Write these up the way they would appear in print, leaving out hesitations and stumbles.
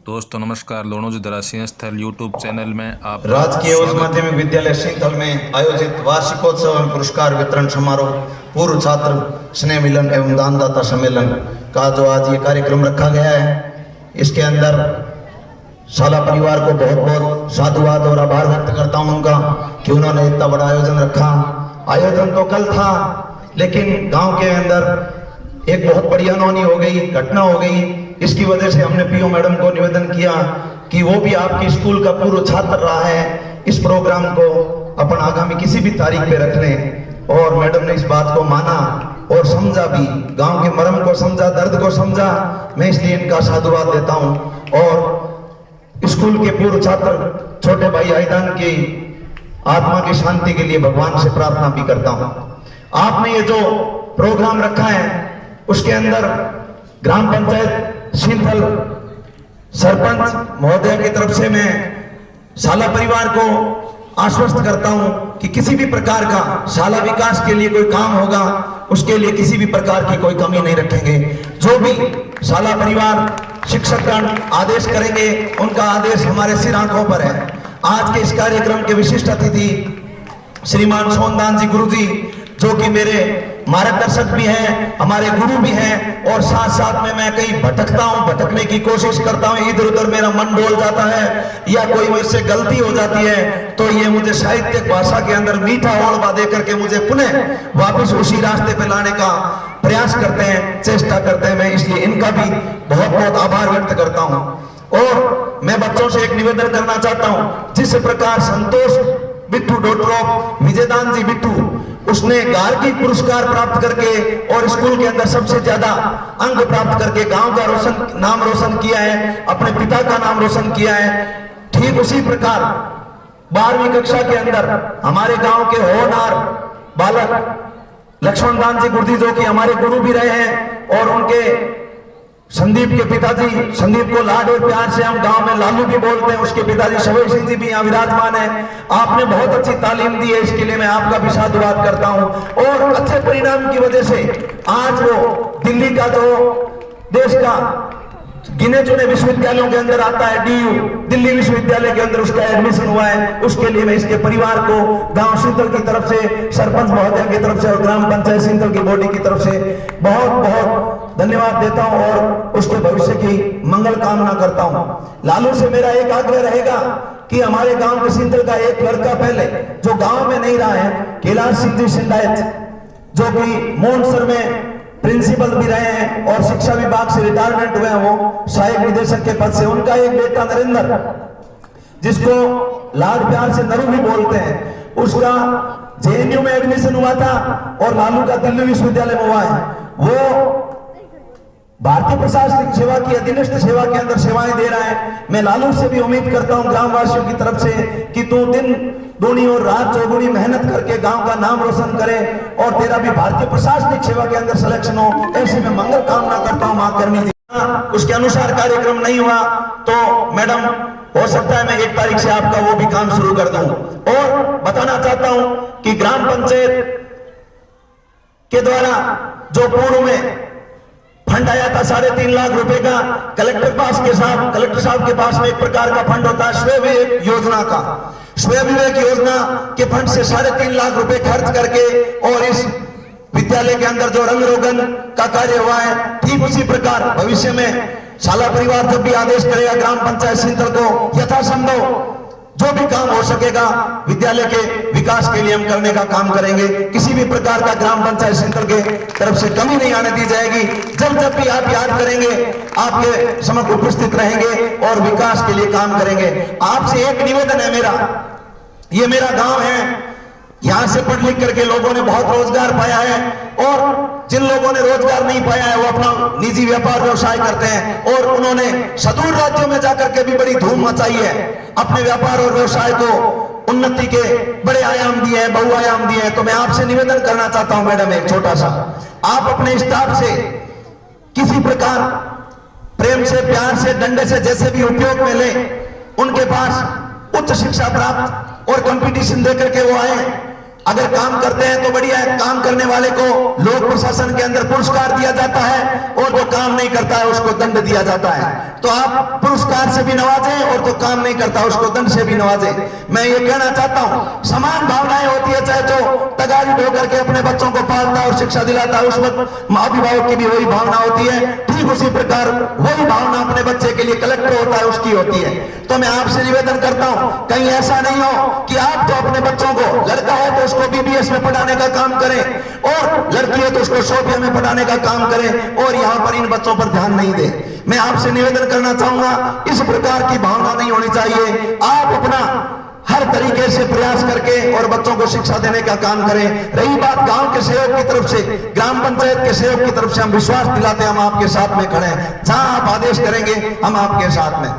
दोस्तों नमस्कार, लोणोजी दरासिया स्थल यूट्यूब चैनल में आप राजकीय उच्च माध्यमिक विद्यालय सिंथल में आयोजित वार्षिकोत्सव एवं पुरस्कार वितरण समारोह पूर्व छात्र स्नेह मिलन एवं दानदाता सम्मेलन का जो आज ये कार्यक्रम रखा गया है, इसके अंदर शाला परिवार को बहुत बहुत साधुवाद और आभार व्यक्त करता हूं उनका कि उन्होंने इतना बड़ा आयोजन रखा। आयोजन तो कल था, लेकिन गांव के अंदर एक बहुत बड़ी अनहोनी हो गई, घटना हो गई। इसकी वजह से हमने पीओ मैडम को निवेदन किया कि वो भी आपकी स्कूल का पूर्व छात्र रहा है, इस प्रोग्राम को अपन आगामी किसी भी तारीख पे रख लें। और मैडम ने इस बात को माना और समझा भी, गांव के मर्म को समझा, दर्द को समझा। मैं इसलिए इनका साधुवाद देता हूं और स्कूल के पूर्व छात्र छोटे भाई आईदान की आत्मा की शांति के लिए भगवान से प्रार्थना भी करता हूं। आपने ये जो प्रोग्राम रखा है उसके अंदर ग्राम पंचायत सिंथल सरपंच महोदय की तरफ से मैं शाला परिवार को आश्वस्त करता हूं कि किसी भी प्रकार का शाला विकास के लिए कोई काम होगा उसके लिए किसी भी प्रकार की कोई कमी नहीं रखेंगे। जो भी शाला परिवार शिक्षकगण आदेश करेंगे उनका आदेश हमारे सिर आंखों पर है। आज के इस कार्यक्रम के विशिष्ट अतिथि श्रीमान सोनदान जी गुरुजी, जो कि मेरे मार्गदर्शक भी हैं, हमारे गुरु भी हैं, और साथ साथ में मैं कहीं भटकता हूं, भटकने की कोशिश करता हूं, इधर उधर मेरा मन डोल जाता है या कोई मुझसे गलती हो जाती है तो ये मुझे साहित्यिक भाषा के अंदर मीठा ओढ़वा दे करके मुझे पुनः वापस उसी रास्ते पे लाने का प्रयास करते हैं, चेष्टा करते हैं। मैं इसलिए इनका भी बहुत बहुत आभार व्यक्त करता हूं। और मैं बच्चों से एक निवेदन करना चाहता हूं, जिस प्रकार संतोष बिट्टू डोटरोप विजयदान जी बिट्टू उसने गार्गी पुरस्कार प्राप्त करके और स्कूल के अंदर सबसे ज्यादा अंक प्राप्त करके गांव का नाम रोशन किया है, अपने पिता का नाम रोशन किया है, ठीक उसी प्रकार 12वीं कक्षा के अंदर हमारे गांव के होनहार बालक लक्ष्मणदान जी गुर्दी, जो कि हमारे गुरु भी रहे हैं, और उनके संदीप के पिताजी, संदीप को लाड और प्यार से हम गांव में लालू भी बोलते हैं, उसके पिताजी शबीर सिंह जी भी यहाँ विराजमान है। आपने बहुत अच्छी तालीम दी है, इसके लिए मैं आपका भी साधुवाद करता हूं। और अच्छे परिणाम की वजह से आज वो दिल्ली का जो देश का गिने चुने विश्वविद्यालयों के अंदर आता है, DU दिल्ली विश्वविद्यालय के अंदर उसका एडमिशन हुआ है। उसके लिए मैं इसके परिवार को गांव सिंथल की तरफ से, सरपंच महोदय की तरफ से और ग्राम पंचायत सिंथल की बॉडी की तरफ से बहुत बहुत धन्यवाद देता हूं और उसके भविष्य की मंगल कामना करता हूं। लालू से मेरा एक आग्रह रहेगा कि हमारे गांव के सिंथल का एक लड़का पहले जो गांव में नहीं रहा है, कैलाश सिंह जी सिंडायत, जो कि मोन्सर में प्रिंसिपल भी रहे हैं और शिक्षा विभाग से रिटायरमेंट हुए हैं, वो सहायक निदेशक के पद से, उनका एक बेटा नरेंद्र, जिसको लाड प्यार से नरू भी बोलते हैं, उसका JNU में एडमिशन हुआ था और लालू का दिल्ली विश्वविद्यालय में हुआ है। वो भारतीय प्रशासनिक सेवा की अधीनस्थ सेवा के अंदर सेवाएं दे रहा है। मैं लालू से भी उम्मीद करता हूं ग्रामवासियों की तरफ से कि तू दिन दूनी और रात चौगुनी मेहनत करके गांव का नाम रोशन करे और तेरा भी भारतीय प्रशासनिक सेवा के अंदर सिलेक्शन हो, ऐसी मैं मंगल कामना करता हूं मां करनी जी। उसके अनुसार कार्यक्रम नहीं हुआ तो मैडम हो सकता है मैं 1 तारीख से आपका वो भी काम शुरू कर दूं। और बताना चाहता हूं कि ग्राम पंचायत के द्वारा जो पूर्व में फंड आया था 3.5 लाख रुपए का, कलेक्टर साहब के पास में एक प्रकार का फंड होता है स्वयं विवेक योजना का। स्वयं विवेक योजना के फंड से 3.5 लाख रुपए खर्च करके और इस विद्यालय के अंदर जो रंग रोगन का कार्य हुआ है, ठीक उसी प्रकार भविष्य में शाला परिवार जब भी आदेश करेगा ग्राम पंचायत सिंथल को यथासंभव जो भी काम हो सकेगा विद्यालय के विकास के लिए हम करने का काम करेंगे। किसी भी प्रकार का ग्राम पंचायत सिंथल के तरफ से कमी नहीं आने दी जाएगी। जब जब भी आप याद करेंगे आपके समक्ष उपस्थित रहेंगे और विकास के लिए काम करेंगे। आपसे एक निवेदन है मेरा, ये मेरा गांव है, यहां से पढ़ लिख करके लोगों ने बहुत रोजगार पाया है और जिन लोगों ने रोजगार नहीं पाया है वो अपना निजी व्यापार व्यवसाय करते हैं और उन्होंने सुदूर राज्यों में जाकर के भी बड़ी धूम मचाई है, अपने व्यापार और व्यवसाय को उन्नति के बड़े आयाम दिए हैं, बहुआयाम दिए हैं। तो मैं आपसे निवेदन करना चाहता हूं मैडम, एक छोटा सा, आप अपने स्टाफ से किसी प्रकार प्रेम से, प्यार से, डंडे से, जैसे भी उपयोग में ले, उनके पास उच्च शिक्षा प्राप्त और कंपटीशन देकर के वो आए, अगर काम करते हैं तो बढ़िया है, काम करने वाले को लोक प्रशासन के अंदर पुरस्कार दिया जाता है और जो काम नहीं करता है उसको दंड दिया जाता है। तो आप पुरस्कार से भी नवाजें और जो काम नहीं करता उसको दंड से भी नवाजें। मैं ये कहना चाहता हूं, समान भावनाएं होती है, चाहे जो तगारी ढो करके अपने बच्चों को पालता और शिक्षा दिलाता है उस वक्त अभिभावक की भी वही भावना होती है, ठीक उसी प्रकार वही भावना अपने बच्चे के लिए कलेक्टर होता है उसकी होती है। तो मैं आपसे निवेदन करता हूं, कहीं ऐसा नहीं हो कि आप तो अपने बच्चों को, लड़का है तो उसको बीबीएस में पढ़ाने का काम करें और लड़की है तो उसको सोफिया में पढ़ाने का काम करें और यहां पर इन बच्चों पर ध्यान नहीं दें। मैं आपसे निवेदन करना चाहूंगा, इस प्रकार की भावना नहीं होनी चाहिए। आप अपना हर तरीके से प्रयास करके और बच्चों को शिक्षा देने का काम करें। रही बात गांव के सहयोग की तरफ से, ग्राम पंचायत के सहयोग की तरफ से हम विश्वास दिलाते हैं, हम आपके साथ में खड़े हैं, जहां आप आदेश करेंगे हम आपके साथ में।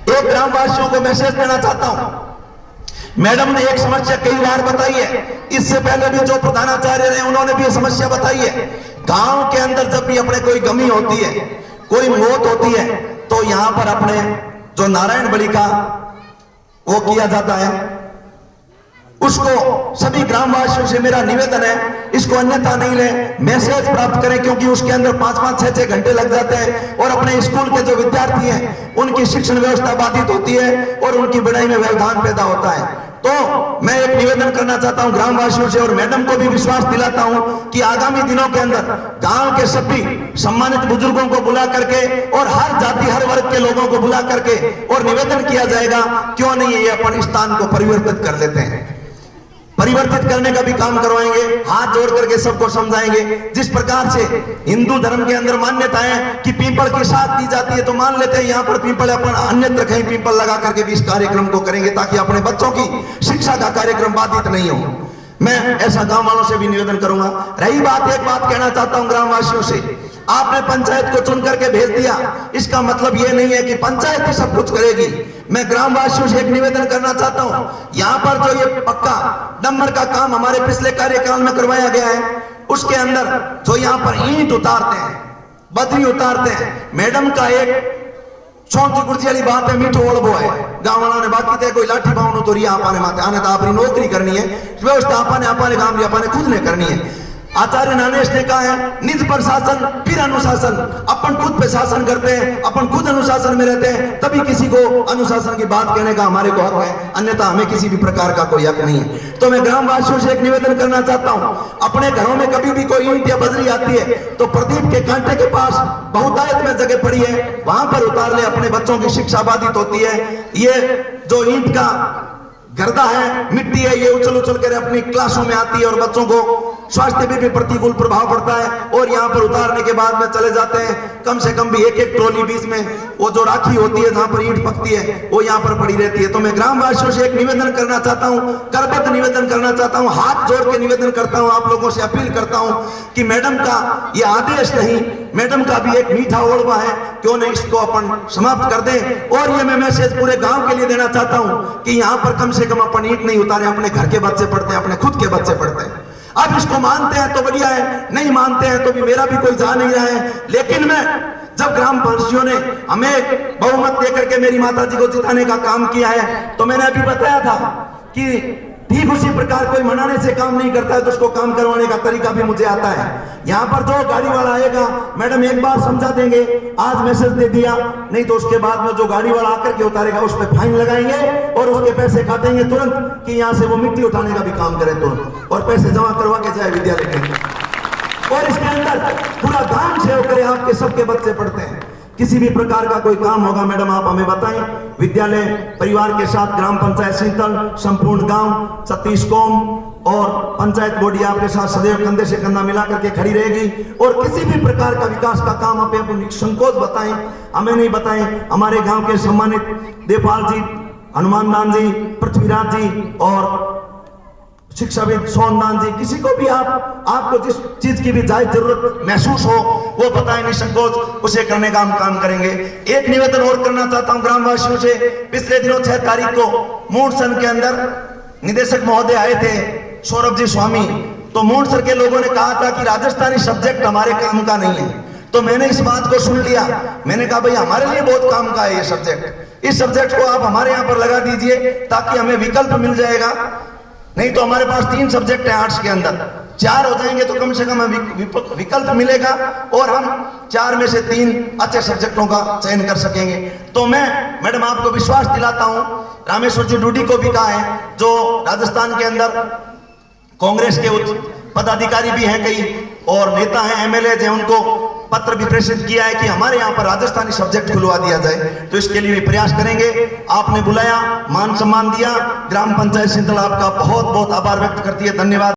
एक ग्रामवासियों को मैसेज देना चाहता हूं, मैडम ने एक समस्या कई बार बताई है, इससे पहले भी जो प्रधानाचार्य रहे उन्होंने भी ये समस्या बताई है। गांव के अंदर जब भी अपने कोई गमी होती है, कोई मौत होती है, तो यहां पर अपने जो नारायण बलि का वो किया जाता है, उसको सभी ग्रामवासियों से मेरा निवेदन है, इसको अन्यथा नहीं ले, मैसेज प्राप्त करें, क्योंकि उसके अंदर 5-5, 6-6 घंटे लग जाते हैं और अपने स्कूल के जो विद्यार्थी हैं उनकी शिक्षण व्यवस्था बाधित होती है और उनकी बढ़ाई में व्यवधान पैदा होता है। तो मैं एक निवेदन करना चाहता हूं ग्रामवासियों से और मैडम को भी विश्वास दिलाता हूं कि आगामी दिनों के अंदर गांव के सभी सम्मानित बुजुर्गों को बुला करके और हर जाति हर वर्ग के लोगों को बुला करके और निवेदन किया जाएगा, क्यों नहीं ये अपन स्थान को परिवर्तित कर लेते हैं, परिवर्तित करने का भी काम करवाएंगे, हाथ जोड़ करके सबको समझाएंगे। जिस प्रकार से हिंदू धर्म के अंदर मान्यता है कि पीपल की साथ दी जाती है, तो मान लेते हैं यहाँ पर पीपल, अपन अन्यत्र कहीं पीपल लगा करके भी इस कार्यक्रम को करेंगे ताकि अपने बच्चों की शिक्षा का कार्यक्रम बाधित नहीं हो। मैं ऐसा गांव वालों से भी निवेदन करूंगा। रही बात, एक बात कहना चाहता हूं ग्रामवासियों से, आपने पंचायत को चुन करके भेज दिया, इसका मतलब यह नहीं है कि पंचायत ही सब कुछ करेगी। मैं ग्रामवासियों से एक निवेदन करना चाहता हूं, यहां पर जो ये पक्का डंबर का काम हमारे पिछले कार्यकाल में करवाया गया है, उसके अंदर जो यहां पर ईंट उतारते हैं, बजरी उतारते हैं, मैडम का एक चौंकी कुर्सी वाली बात है, मीठो ओळबो है, गांव वालों ने बाकी थे कोई लाठी भावनो तो रिया आपाने माते आने तो अपनी नौकरी करनी है, व्यवस्था आपाने गांव की आपाने खुद ने करनी है। आचार्य नानेश ने कहा है, निज पर शासन फिर अनुशासन, अपन खुद पे शासन करते हैं, अपन खुद अनुशासन में रहते हैं, तभी किसी को अनुशासन की बात कहने का हमारे को हक है, अन्यथा हमें किसी भी प्रकार का कोई हक नहीं है। तो मैं ग्रामवासियों से एक निवेदन करना चाहता हूं, अपने घरों में कभी भी कोई ईंट या बजरी आती है तो प्रदीप के कांटे के पास बहुतायत में जगह पड़ी है, वहां पर उतार ले, अपने बच्चों की शिक्षा बाधित होती है। ये जो ईंट का गर्दा है, मिट्टी है, ये उछल उछल कर अपनी क्लासों में आती है और बच्चों को स्वास्थ्य पे भी प्रतिकूल प्रभाव पड़ता है। और यहाँ पर उतारने के बाद में चले जाते हैं, कम से कम भी एक एक ट्रॉली बीच में वो जो राखी होती है जहां पर ईंट पकती है वो यहाँ पर पड़ी रहती है। तो मैं ग्रामवासियों से एक निवेदन करना चाहता हूँ, करबद्ध निवेदन करना चाहता हूँ, हाथ जोड़ के निवेदन करता हूँ, आप लोगों से अपील करता हूँ कि मैडम का ये आदेश नहीं, मैडम का भी एक मीठा ओळबा है, क्यों नहीं इसको अपन समाप्त कर दें। और ये मैं मैसेज पूरे गांव के लिए देना चाहता हूं कि यहां पर कम से कम अपन ईंट नहीं उतारे, अपने घर के बच्चे पढ़ते हैं, अपने खुद के बच्चे पढ़ते हैं। अब इसको मानते हैं तो बढ़िया है, नहीं मानते हैं तो भी मेरा भी कोई जा नहीं रहा है। लेकिन मैं जब ग्रामवासियों ने हमें बहुमत देकर के मेरी माता जी को जिताने का काम किया है, तो मैंने अभी बताया था कि ठीक उसी प्रकार कोई मनाने से काम नहीं करता है तो उसको काम करवाने का तरीका भी मुझे आता है। यहाँ पर जो गाड़ी वाला आएगा, मैडम एक बार समझा देंगे, आज मैसेज दे दिया, नहीं तो उसके बाद में जो गाड़ी वाला आकर के उतारेगा उस पर फाइन लगाएंगे और उसके पैसे काटेंगे तुरंत कि यहाँ से वो मिट्टी उठाने का भी काम करे तुरंत और पैसे जमा करवा के जाए विद्यालय के। और इसके अंदर पूरा गांव सेव करे, आपके सबके बच्चे पढ़ते हैं। किसी भी प्रकार का कोई काम होगा मैडम आप हमें बताएं। विद्यालय परिवार के साथ ग्राम पंचायत शीतल, संपूर्ण गांव, 36 कौम और पंचायत बॉडी आपके साथ सदैव कंधे से कंधा मिला करके खड़ी रहेगी। और किसी भी प्रकार का विकास का काम आप अपने संकोच बताएं, हमें नहीं बताएं। हमारे गांव के सम्मानित देवपाल जी, हनुमान दान जी, पृथ्वीराज जी और शिक्षाविद सोनदान जी, किसी को भी आपको जिस चीज की भी जायज जरूरत महसूस हो वो बताएं निसंकोच, उसे करने का हम काम करेंगे। एक निवेदन और करना चाहता हूं ग्रामवासियों से, पिछले दिनों 6 तारीख को मूडसन के अंदर निदेशक महोदय आए थे, सौरभ जी स्वामी, तो मूडसर के लोगों ने कहा था कि राजस्थानी सब्जेक्ट हमारे काम का नहीं है। तो मैंने इस बात को सुन लिया, मैंने कहा भाई हमारे लिए बहुत काम का है ये सब्जेक्ट, इस सब्जेक्ट को आप हमारे यहाँ पर लगा दीजिए ताकि हमें विकल्प मिल जाएगा। नहीं तो हमारे पास 3 सब्जेक्ट है आर्ट्स के अंदर, 4 हो जाएंगे तो कम से कम हमें विकल्प मिलेगा और हम 4 में से 3 अच्छे सब्जेक्टों का चयन कर सकेंगे। तो मैं मैडम आपको विश्वास दिलाता हूं, रामेश्वर जी डूडी को भी कहा है, जो राजस्थान के अंदर कांग्रेस के उच्च पदाधिकारी भी हैं कई और नेता हैं, एमएलए हैं, उनको पत्र भी प्रेषित किया है कि हमारे यहाँ पर राजस्थानी सब्जेक्ट खुलवा दिया जाए। तो इसके लिए भी प्रयास करेंगे। आपने बुलाया, मान सम्मान दिया, ग्राम पंचायत सिंथल आपका बहुत बहुत आभार व्यक्त करती है, धन्यवाद।